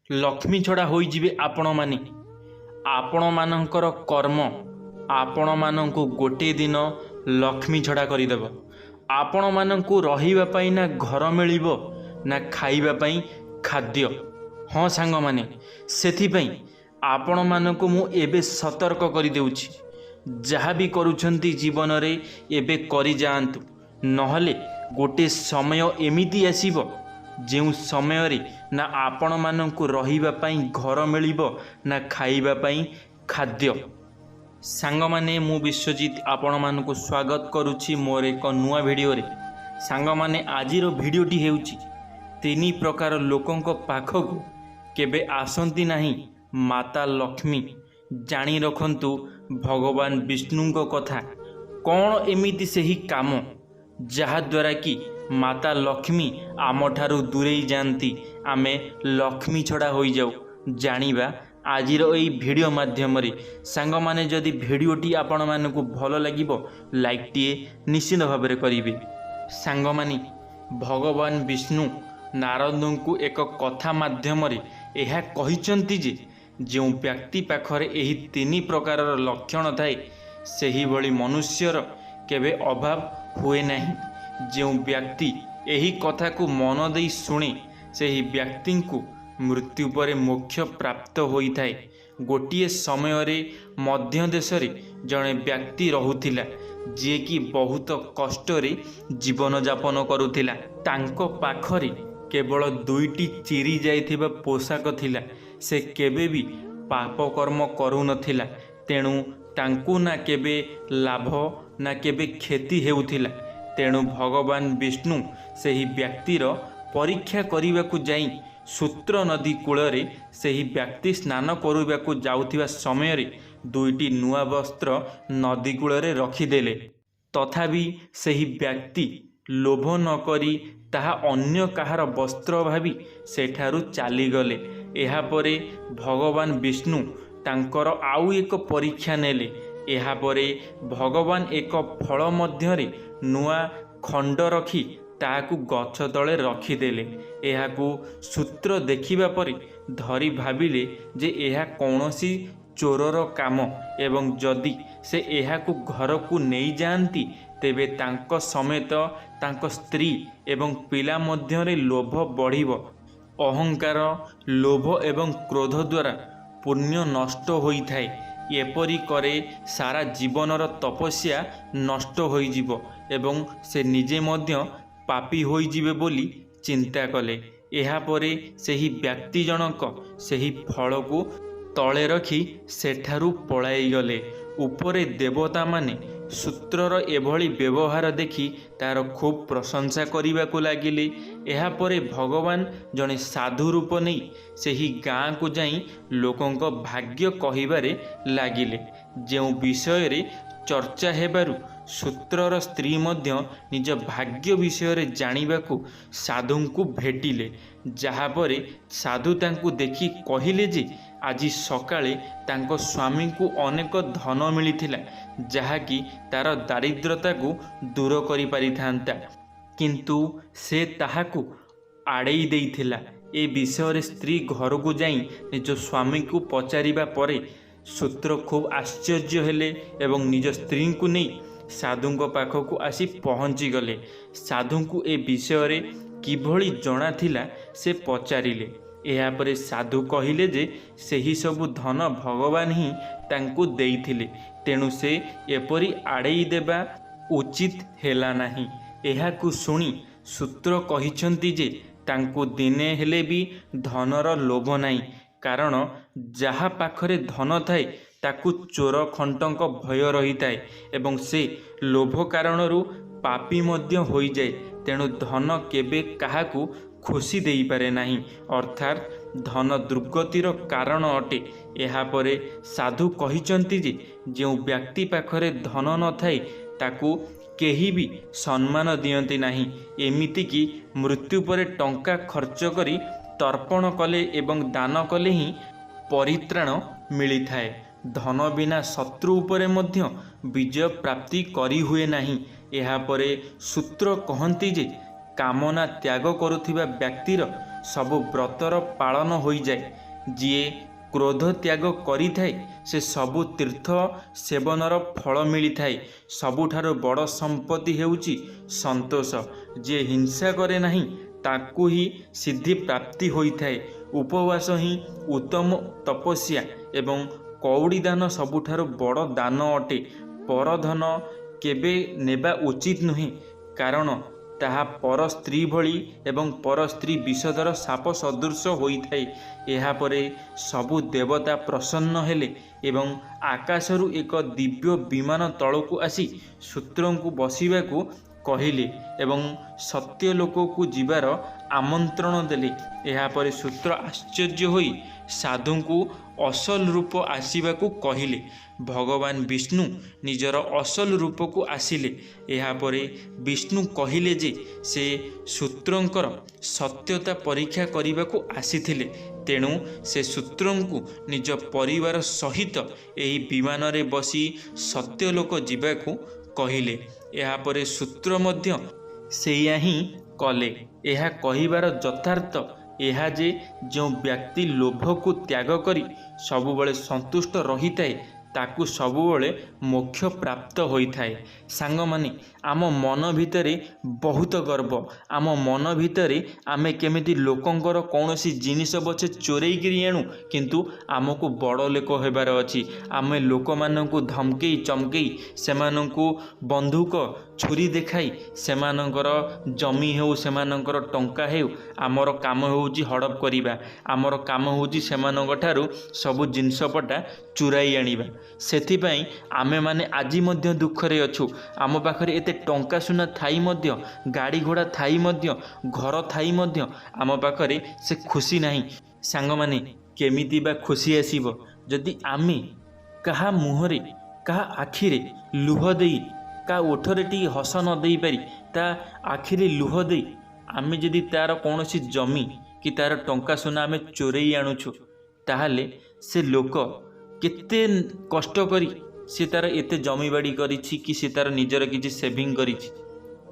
ଲକ୍ଷ୍ମୀ ଛଡ଼ା ହୋଇଯିବେ ଆପଣମାନେ। ଆପଣମାନଙ୍କର କର୍ମ ଆପଣମାନଙ୍କୁ ଗୋଟିଏ ଦିନ ଲକ୍ଷ୍ମୀ ଛଡ଼ା କରିଦେବ। ଆପଣମାନଙ୍କୁ ରହିବା ପାଇଁ ନା ଘର ମିଳିବ ନା ଖାଇବା ପାଇଁ ଖାଦ୍ୟ। ହଁ ସାଙ୍ଗମାନେ, ସେଥିପାଇଁ ଆପଣମାନଙ୍କୁ ମୁଁ ଏବେ ସତର୍କ କରିଦେଉଛି। ଯାହା ବି କରୁଛନ୍ତି ଜୀବନରେ ଏବେ କରିଯାଆନ୍ତୁ, ନହେଲେ ଗୋଟିଏ ସମୟ ଏମିତି ଆସିବ ଯେଉଁ ସମୟରେ ନା ଆପଣମାନଙ୍କୁ ରହିବା ପାଇଁ ଘର ମିଳିବ ନା ଖାଇବା ପାଇଁ ଖାଦ୍ୟ। ସାଙ୍ଗମାନେ, ମୁଁ ବିଶ୍ୱଜିତ ଆପଣମାନଙ୍କୁ ସ୍ୱାଗତ କରୁଛି ମୋର ଏକ ନୂଆ ଭିଡ଼ିଓରେ। ସାଙ୍ଗମାନେ, ଆଜିର ଭିଡ଼ିଓଟି ହେଉଛି 3 ପ୍ରକାର ଲୋକଙ୍କ ପାଖକୁ କେବେ ଆସନ୍ତି ନାହିଁ ମାତା ଲକ୍ଷ୍ମୀ। ଜାଣି ରଖନ୍ତୁ ଭଗବାନ ବିଷ୍ଣୁଙ୍କ କଥା। କ'ଣ ଏମିତି ସେହି କାମ ଯାହାଦ୍ୱାରା କି ମାତା ଲକ୍ଷ୍ମୀ ଆମଠାରୁ ଦୂରେଇ ଯାଆନ୍ତି, ଆମେ ଲକ୍ଷ୍ମୀ ଛଡ଼ା ହୋଇଯାଉ? ଜାଣିବା ଆଜିର ଏହି ଭିଡ଼ିଓ ମାଧ୍ୟମରେ। ସାଙ୍ଗମାନେ, ଯଦି ଭିଡ଼ିଓଟି ଆପଣମାନଙ୍କୁ ଭଲ ଲାଗିବ ଲାଇକ୍ଟିଏ ନିଶ୍ଚିତ ଭାବରେ କରିବେ। ସାଙ୍ଗମାନେ, ଭଗବାନ ବିଷ୍ଣୁ ନାରଦଙ୍କୁ ଏକ କଥା ମାଧ୍ୟମରେ ଏହା କହିଛନ୍ତି ଯେ ଯେଉଁ ବ୍ୟକ୍ତି ପାଖରେ ଏହି 3 ପ୍ରକାରର ଲକ୍ଷଣ ଥାଏ ସେହିଭଳି ମନୁଷ୍ୟର କେବେ ଅଭାବ ହୁଏ ନାହିଁ। ଯେଉଁ ବ୍ୟକ୍ତି ଏହି କଥାକୁ ମନ ଦେଇ ଶୁଣେ ସେହି ବ୍ୟକ୍ତିଙ୍କୁ ମୃତ୍ୟୁ ପରେ ମୋକ୍ଷ ପ୍ରାପ୍ତ ହୋଇଥାଏ। ଗୋଟିଏ ସମୟରେ ମଧ୍ୟ ଦେଶରେ ଜଣେ ବ୍ୟକ୍ତି ରହୁଥିଲା ଯିଏକି ବହୁତ କଷ୍ଟରେ ଜୀବନଯାପନ କରୁଥିଲା। ତାଙ୍କ ପାଖରେ କେବଳ 2ଟି ଚିରି ଯାଇଥିବା ପୋଷାକ ଥିଲା। ସେ କେବେ ବି ପାପକର୍ମ କରୁନଥିଲା, ତେଣୁ ତାଙ୍କୁ ନା କେବେ ଲାଭ ନା କେବେ କ୍ଷତି ହେଉଥିଲା। ତେଣୁ ଭଗବାନ ବିଷ୍ଣୁ ସେହି ବ୍ୟକ୍ତିର ପରୀକ୍ଷା କରିବାକୁ ଯାଇ ସୂତ୍ର ନଦୀ କୂଳରେ ସେହି ବ୍ୟକ୍ତି ସ୍ନାନ କରିବାକୁ ଯାଉଥିବା ସମୟରେ 2ଟି ନୂଆ ବସ୍ତ୍ର ନଦୀ କୂଳରେ ରଖିଦେଲେ। ତଥାପି ସେହି ବ୍ୟକ୍ତି ଲୋଭ ନ କରି ତାହା ଅନ୍ୟ କାହାର ବସ୍ତ୍ର ଭାବି ସେଠାରୁ ଚାଲିଗଲେ। ଏହାପରେ ଭଗବାନ ବିଷ୍ଣୁ ତାଙ୍କର ଆଉ ଏକ ପରୀକ୍ଷା ନେଲେ। ଏହାପରେ ଭଗବାନ ଏକ ଫଳ ମଧ୍ୟରେ ନୂଆ ଖଣ୍ଡ ରଖି ତାହାକୁ ଗଛ ତଳେ ରଖିଦେଲେ। ଏହାକୁ ସୂତ୍ର ଦେଖିବା ପରେ ଧରି ଭାବିଲେ ଯେ ଏହା କୌଣସି ଚୋରର କାମ ଏବଂ ଯଦି ସେ ଏହାକୁ ଘରକୁ ନେଇଯାଆନ୍ତି ତେବେ ତାଙ୍କ ସମେତ ତାଙ୍କ ସ୍ତ୍ରୀ ଏବଂ ପିଲା ମଧ୍ୟରେ ଲୋଭ ବଢ଼ିବ। ଅହଙ୍କାର, ଲୋଭ ଏବଂ କ୍ରୋଧ ଦ୍ୱାରା ପୁଣ୍ୟ ନଷ୍ଟ ହୋଇଥାଏ। ଏପରି କରେ ସାରା ଜୀବନର ତପସ୍ୟା ନଷ୍ଟ ହୋଇଯିବ ଏବଂ ସେ ନିଜେ ମଧ୍ୟ ପାପୀ ହୋଇଯିବେ ବୋଲି ଚିନ୍ତା କଲେ। ଏହାପରେ ସେହି ବ୍ୟକ୍ତି ଜଣକ ସେହି ଫଳକୁ ତଳେ ରଖି ସେଠାରୁ ପଳାଇଗଲେ। ଉପରେ ଦେବତାମାନେ ସୂତ୍ରର ଏଭଳି ବ୍ୟବହାର ଦେଖି ତାର ଖୁବ୍ ପ୍ରଶଂସା କରିବାକୁ ଲାଗିଲେ। ଏହାପରେ ଭଗବାନ ଜଣେ ସାଧୁ ରୂପ ନେଇ ସେହି ଗାଁକୁ ଯାଇ ଲୋକଙ୍କ ଭାଗ୍ୟ କହିବାରେ ଲାଗିଲେ। ଯେଉଁ ବିଷୟରେ ଚର୍ଚ୍ଚା ହେବାରୁ ସୂତ୍ରର ସ୍ତ୍ରୀ ମଧ୍ୟ ନିଜ ଭାଗ୍ୟ ବିଷୟରେ ଜାଣିବାକୁ ସାଧୁଙ୍କୁ ଭେଟିଲେ। ଯାହାପରେ ସାଧୁ ତାଙ୍କୁ ଦେଖି କହିଲେ ଯେ ଆଜି ସକାଳେ ତାଙ୍କ ସ୍ୱାମୀଙ୍କୁ ଅନେକ ଧନ ମିଳିଥିଲା ଯାହାକି ତାର ଦାରିଦ୍ରତାକୁ ଦୂର କରିପାରିଥାନ୍ତା, କିନ୍ତୁ ସେ ତାହାକୁ ଆଡ଼େଇ ଦେଇଥିଲା। ଏ ବିଷୟରେ ସ୍ତ୍ରୀ ଘରକୁ ଯାଇ ନିଜ ସ୍ୱାମୀଙ୍କୁ ପଚାରିବା ପରେ ସୂତ୍ର ଖୁବ୍ ଆଶ୍ଚର୍ଯ୍ୟ ହେଲେ ଏବଂ ନିଜ ସ୍ତ୍ରୀଙ୍କୁ ନେଇ ସାଧୁଙ୍କ ପାଖକୁ ଆସି ପହଞ୍ଚିଗଲେ। ସାଧୁଙ୍କୁ ଏ ବିଷୟରେ କିଭଳି ଜଣାଥିଲା ସେ ପଚାରିଲେ। ଏହାପରେ ସାଧୁ କହିଲେ ଯେ ସେହି ସବୁ ଧନ ଭଗବାନ ହିଁ ତାଙ୍କୁ ଦେଇଥିଲେ, ତେଣୁ ସେ ଏପରି ଆଡ଼େଇ ଦେବା ଉଚିତ ହେଲା ନାହିଁ। ଏହାକୁ ଶୁଣି ସୂତ୍ର କହିଛନ୍ତି ଯେ ତାଙ୍କୁ ଦିନେ ହେଲେ ବି ଧନର ଲୋଭ ନାହିଁ, କାରଣ ଯାହା ପାଖରେ ଧନ ଥାଏ ତାକୁ ଚୋର ଖଣ୍ଟଙ୍କ ଭୟ ରହିଥାଏ ଏବଂ ସେ ଲୋଭ କାରଣରୁ ପାପୀ ମଧ୍ୟ ହୋଇଯାଏ। ତେଣୁ ଧନ କେବେ କାହାକୁ ଖୁସି ଦେଇପାରେ ନାହିଁ, ଅର୍ଥାତ୍ ଧନ ଦୁର୍ଗତିର କାରଣ ଅଟେ। ଏହାପରେ ସାଧୁ କହିଛନ୍ତି ଯେ ଯେଉଁ ବ୍ୟକ୍ତି ପାଖରେ ଧନ ନଥାଏ ତାକୁ କେହି ବି ସମ୍ମାନ ଦିଅନ୍ତି ନାହିଁ। ଏମିତିକି ମୃତ୍ୟୁ ପରେ ଟଙ୍କା ଖର୍ଚ୍ଚ କରି ତର୍ପଣ କଲେ ଏବଂ ଦାନ କଲେ ହିଁ ପରିତ୍ରାଣ ମିଳିଥାଏ। ଧନ ବିନା ଶତ୍ରୁ ଉପରେ ମଧ୍ୟ ବିଜୟ ପ୍ରାପ୍ତି କରିହୁଏ ନାହିଁ। ଏହାପରେ ସୂତ୍ର କହନ୍ତି ଯେ କାମନା ତ୍ୟାଗ କରୁଥିବା ବ୍ୟକ୍ତିର ସବୁ ବ୍ରତର ପାଳନ ହୋଇଯାଏ। ଯିଏ କ୍ରୋଧ ତ୍ୟାଗ କରିଥାଏ ସେ ସବୁ ତୀର୍ଥ ସେବନର ଫଳ ମିଳିଥାଏ। ସବୁଠାରୁ ବଡ଼ ସମ୍ପତ୍ତି ହେଉଛି ସନ୍ତୋଷ। ଯିଏ ହିଂସା କରେ ନାହିଁ ତାକୁ ହିଁ ସିଦ୍ଧି ପ୍ରାପ୍ତି ହୋଇଥାଏ। ଉପବାସ ହିଁ ଉତ୍ତମ ତପସ୍ୟା ଏବଂ କଉଡ଼ି ଦାନ ସବୁଠାରୁ ବଡ଼ ଦାନ ଅଟେ। ପରଧନ କେବେ ନେବା ଉଚିତ ନୁହେଁ, କାରଣ ତାହା ପର ସ୍ତ୍ରୀ ଭଳି ଏବଂ ପର ସ୍ତ୍ରୀ ବିଷଧର ସାପ ସଦୃଶ ହୋଇଥାଏ। ଏହାପରେ ସବୁ ଦେବତା ପ୍ରସନ୍ନ ହେଲେ ଏବଂ ଆକାଶରୁ ଏକ ଦିବ୍ୟ ବିମାନ ତଳକୁ ଆସି ସୂତ୍ରଙ୍କୁ ବସିବାକୁ କହିଲେ ଏବଂ ସତ୍ୟଲୋକକୁ ଯିବାର ଆମନ୍ତ୍ରଣ ଦେଲେ। ଏହାପରେ ସୂତ୍ର ଆଶ୍ଚର୍ଯ୍ୟ ହୋଇ ସାଧୁଙ୍କୁ ଅସଲ ରୂପ ଆସିବାକୁ କହିଲେ। ଭଗବାନ ବିଷ୍ଣୁ ନିଜର ଅସଲ ରୂପକୁ ଆସିଲେ। ଏହାପରେ ବିଷ୍ଣୁ କହିଲେ ଯେ ସେ ସୂତ୍ରଙ୍କର ସତ୍ୟତା ପରୀକ୍ଷା କରିବାକୁ ଆସିଥିଲେ, ତେଣୁ ସେ ସୂତ୍ରଙ୍କୁ ନିଜ ପରିବାର ସହିତ ଏହି ବିମାନରେ ବସି ସତ୍ୟଲୋକ ଯିବାକୁ କହିଲେ। ଏହାପରେ ସୂତ୍ର ମଧ୍ୟ ସେଇଆ ହିଁ କଲେ। ଏହା କହିବାର ଯଥାର୍ଥ ଏହା ଯେ ଯେଉଁ ବ୍ୟକ୍ତି ଲୋଭକୁ ତ୍ୟାଗ କରି ସବୁବେଳେ ସନ୍ତୁଷ୍ଟ ରହିଥାଏ ତାକୁ ସବୁବେଳେ ମୋକ୍ଷ ପ୍ରାପ୍ତ ହୋଇଥାଏ। ସାଙ୍ଗମାନେ, ଆମ ମନ ଭିତରେ ବହୁତ ଗର୍ବ। ଆମ ମନ ଭିତରେ ଆମେ କେମିତି ଲୋକଙ୍କର କୌଣସି ଜିନିଷ ପଛେ ଚୋରେଇକିରି ଆଣୁ, କିନ୍ତୁ ଆମକୁ ବଡ଼ ଲୋକ ହେବାର ଅଛି। ଆମେ ଲୋକମାନଙ୍କୁ ଧମକେଇ ଚମକେଇ ସେମାନଙ୍କୁ ବନ୍ଧୁକ ଛୁରୀ ଦେଖାଇ ସେମାନଙ୍କର ଜମି ହେଉ ସେମାନଙ୍କର ଟଙ୍କା ହେଉ ଆମର କାମ ହେଉଛି ହଡ଼ପ କରିବା। ଆମର କାମ ହେଉଛି ସେମାନଙ୍କ ଠାରୁ ସବୁ ଜିନିଷପଟା ଚୁରାଇ ଆଣିବା। ସେଥିପାଇଁ ଆମେମାନେ ଆଜି ମଧ୍ୟ ଦୁଃଖରେ ଅଛୁ। ଆମ ପାଖରେ ଏତେ ଟଙ୍କା ସୁନା ଥାଇ ମଧ୍ୟ, ଗାଡ଼ି ଘୋଡ଼ା ଥାଇ ମଧ୍ୟ, ଘର ଥାଇ ମଧ୍ୟ ଆମ ପାଖରେ ସେ ଖୁସି ନାହିଁ। ସାଙ୍ଗମାନେ, କେମିତି ବା ଖୁସି ଆସିବ ଯଦି ଆମେ କାହା ମୁହଁରେ, କାହା ଆଖିରେ ଲୁହ ଦେଇ, କାହା ଓଠରେ ଟିକେ ହସ ନ ଦେଇପାରି ତା ଆଖିରେ ଲୁହ ଦେଇ ଆମେ ଯଦି ତା'ର କୌଣସି ଜମି କି ତା'ର ଟଙ୍କା ସୁନା ଆମେ ଚୋରେଇ ଆଣୁଛୁ, ତାହେଲେ ସେ ଲୋକ କେତେ କଷ୍ଟ କରି ସେ ତା'ର ଏତେ ଜମିବାଡ଼ି କରିଛି କି ସେ ତା'ର ନିଜର କିଛି ସେଭିଂ କରିଛି,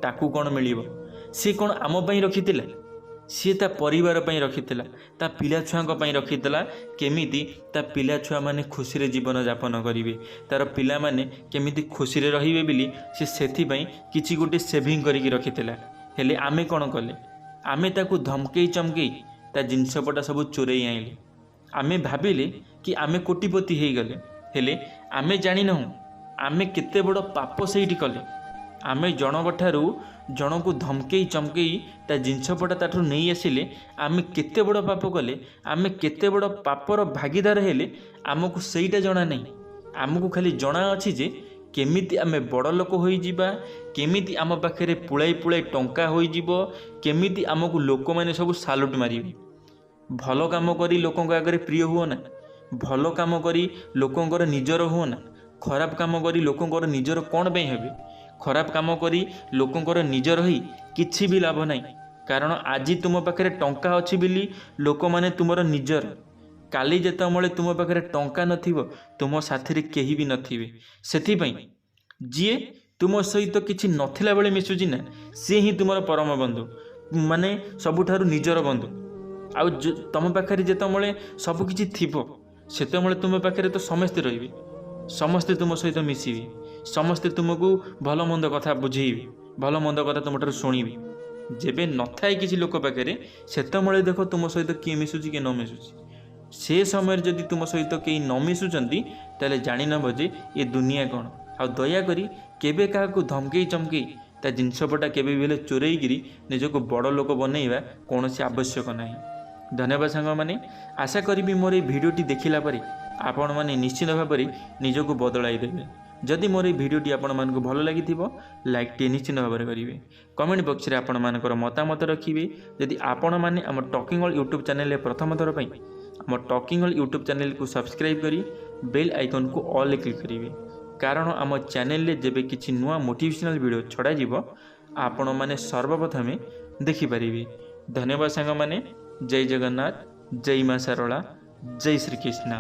ତାକୁ କ'ଣ ମିଳିବ? ସେ କ'ଣ ଆମ ପାଇଁ ରଖିଥିଲା? ସିଏ ତା ପରିବାର ପାଇଁ ରଖିଥିଲା, ତା ପିଲାଛୁଆଙ୍କ ପାଇଁ ରଖିଥିଲା। କେମିତି ତା ପିଲାଛୁଆମାନେ ଖୁସିରେ ଜୀବନଯାପନ କରିବେ, ତା'ର ପିଲାମାନେ କେମିତି ଖୁସିରେ ରହିବେ ବୋଲି ସେ ସେଥିପାଇଁ କିଛି ଗୋଟେ ସେଭିଂ କରିକି ରଖିଥିଲା। ହେଲେ ଆମେ କ'ଣ କଲେ? ଆମେ ତାକୁ ଧମକେଇ ଚମକେଇ ତା ଜିନିଷପଟା ସବୁ ଚୋରେଇ ଆଣିଲେ। ଆମେ ଭାବିଲେ କି ଆମେ କୋଟିପତି ହେଇଗଲେ, ହେଲେ ଆମେ ଜାଣିନାହୁଁ ଆମେ କେତେ ବଡ଼ ପାପ ସେଇଠି କଲେ। ଆମେ ଜଣଙ୍କଠାରୁ ଜଣକୁ ଧମକେଇ ଚମକେଇ ତା ଜିନିଷପଟା ତାଠାରୁ ନେଇ ଆସିଲେ ଆମେ କେତେ ବଡ଼ ପାପ କଲେ। ଆମେ କେତେ ବଡ଼ ପାପର ଭାଗିଦାର ହେଲେ ଆମକୁ ସେଇଟା ଜଣା ନାହିଁ। ଆମକୁ ଖାଲି ଜଣା ଅଛି ଯେ କେମିତି ଆମେ ବଡ଼ ଲୋକ ହୋଇଯିବା, କେମିତି ଆମ ପାଖରେ ପୁଳାଇ ପୁଳାଇ ଟଙ୍କା ହୋଇଯିବ, କେମିତି ଆମକୁ ଲୋକମାନେ ସବୁ ସାଲୁଟ୍ ମାରିବେ। ଭଲ କାମ କରି ଲୋକଙ୍କ ଆଗରେ ପ୍ରିୟ ହୁଅ ନା, ଭଲ କାମ କରି ଲୋକଙ୍କର ନିଜର ହୁଅ ନା। ଖରାପ କାମ କରି ଲୋକଙ୍କର ନିଜର କ'ଣ ପାଇଁ ହେବେ? ଖରାପ କାମ କରି ଲୋକଙ୍କର ନିଜର ହୋଇ କିଛି ବି ଲାଭ ନାହିଁ। କାରଣ ଆଜି ତୁମ ପାଖରେ ଟଙ୍କା ଅଛି ବୋଲି ଲୋକମାନେ ତୁମର ନିଜର। କାଲି ଯେତେବେଳେ ତୁମ ପାଖରେ ଟଙ୍କା ନଥିବ ତୁମ ସାଥିରେ କେହି ବି ନଥିବେ। ସେଥିପାଇଁ ଯିଏ ତୁମ ସହିତ କିଛି ନଥିଲା ବେଳେ ମିଶୁଛି ନା, ସିଏ ହିଁ ତୁମର ପରମ ବନ୍ଧୁ, ମାନେ ସବୁଠାରୁ ନିଜର ବନ୍ଧୁ। ଆଉ ତୁମ ପାଖରେ ଯେତେବେଳେ ସବୁ କିଛି ଥିବ ସେତେବେଳେ ତୁମ ପାଖରେ ତ ସମସ୍ତେ ରହିବେ, ସମସ୍ତେ ତୁମ ସହିତ ମିଶିବେ, ସମସ୍ତେ ତୁମକୁ ଭଲ ମନ୍ଦ କଥା ବୁଝେଇବେ, ଭଲ ମନ୍ଦ କଥା ତୁମଠାରୁ ଶୁଣିବେ। ଯେବେ ନଥାଏ କିଛି ଲୋକ ପାଖରେ ସେତେବେଳେ ଦେଖ ତୁମ ସହିତ କିଏ ମିଶୁଛି କିଏ ନ ମିଶୁଛି। ସେ ସମୟରେ ଯଦି ତୁମ ସହିତ କେହି ନ ମିଶୁଛନ୍ତି ତାହେଲେ ଜାଣିନେବ ଯେ ଏ ଦୁନିଆ କ'ଣ। ଆଉ ଦୟାକରି କେବେ କାହାକୁ ଧମକେଇ ଚମକେଇ ତା ଜିନିଷପଟା କେବେ ବି ହେଲେ ଚୋରେଇକିରି ନିଜକୁ ବଡ଼ ଲୋକ ବନେଇବା କୌଣସି ଆବଶ୍ୟକ ନାହିଁ। ଧନ୍ୟବାଦ ସାଙ୍ଗମାନେ। ଆଶା କରିବି ମୋର এই ଭିଡ଼ିଓଟି ଦେଖିଲା ପରେ ଆପଣମାନେ ନିଶ୍ଚିତ ଭାବରେ ନିଜକୁ ବଦଳାଇ ଦେବେ। ଯଦି ମୋର এই ଭିଡ଼ିଓଟି ଆପଣମାନଙ୍କୁ ଭଲ ଲାଗିଥିବ ଲାଇକ୍ଟିଏ ନିଶ୍ଚିତ ଭାବରେ କରିବେ। କମେଣ୍ଟ ବକ୍ସରେ ଆପଣମାନଙ୍କର ମତାମତ ରଖିବେ। ଯଦି ଆପଣମାନେ ଆମ ଟକିଂ ଅଲ୍ ୟୁଟ୍ୟୁବ୍ ଚ୍ୟାନେଲରେ ପ୍ରଥମ ଥର ପାଇଁ ଆମ ଟକିଂ ଅଲ୍ ୟୁଟ୍ୟୁବ୍ ଚ୍ୟାନେଲକୁ ସବସ୍କ୍ରାଇବ୍ କରି ବେଲ୍ ଆଇକନ୍କୁ ଅଲ୍ରେ କ୍ଲିକ୍ କରିବେ। କାରଣ ଆମ ଚ୍ୟାନେଲରେ ଯେବେ କିଛି ନୂଆ ମୋଟିଭେସନାଲ୍ ଭିଡ଼ିଓ ଛଡ଼ାଯିବ ଆପଣମାନେ ସର୍ବପ୍ରଥମେ ଦେଖିପାରିବେ। ଧନ୍ୟବାଦ ସାଙ୍ଗମାନେ। ଜୟ ଜଗନ୍ନାଥ, ଜୟ ମା ଶାରଳା, ଜୟ ଶ୍ରୀକୃଷ୍ଣ।